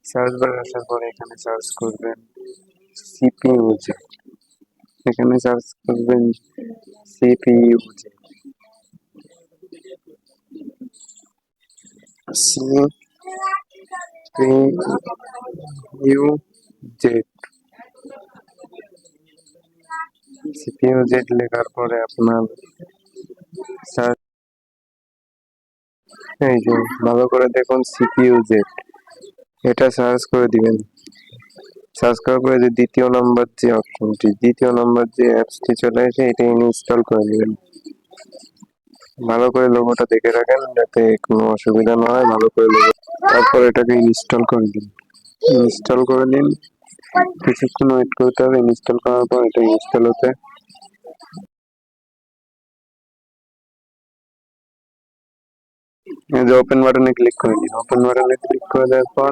Search বারে আসার পরে এখানে সার্চ করবেন সিপিইউ জেট। এখানে সার্চ করবেন CPU jet, CPU jet. CPU jet লেখার পরে আপনার সার্চ, এই যে ভালো করে দেখুন সিপিইউ জেট, এটা সার্চ করে দিবেন। সার্চ করার পরে যে দ্বিতীয় নম্বর যে অপশনটি, দ্বিতীয় নম্বর যে অ্যাপসটি চলে আসে, এটা ইনস্টল করে নেবেন। ভালো করে লোগোটা দেখে রাখেন যাতে কোনো অসুবিধা না হয়, ভালো করে লোগো। তারপর এটাকে ইনস্টল করে দিন। ইনস্টল করে নিন, কিছুক্ষণ ওয়েট করতে হবে। ইনস্টল করার পর এটা ইনস্টল হতে, এই যে ওপেন বাটনে ক্লিক করে দিন। ওপেন বাটনে ক্লিক করে দেওয়ার পর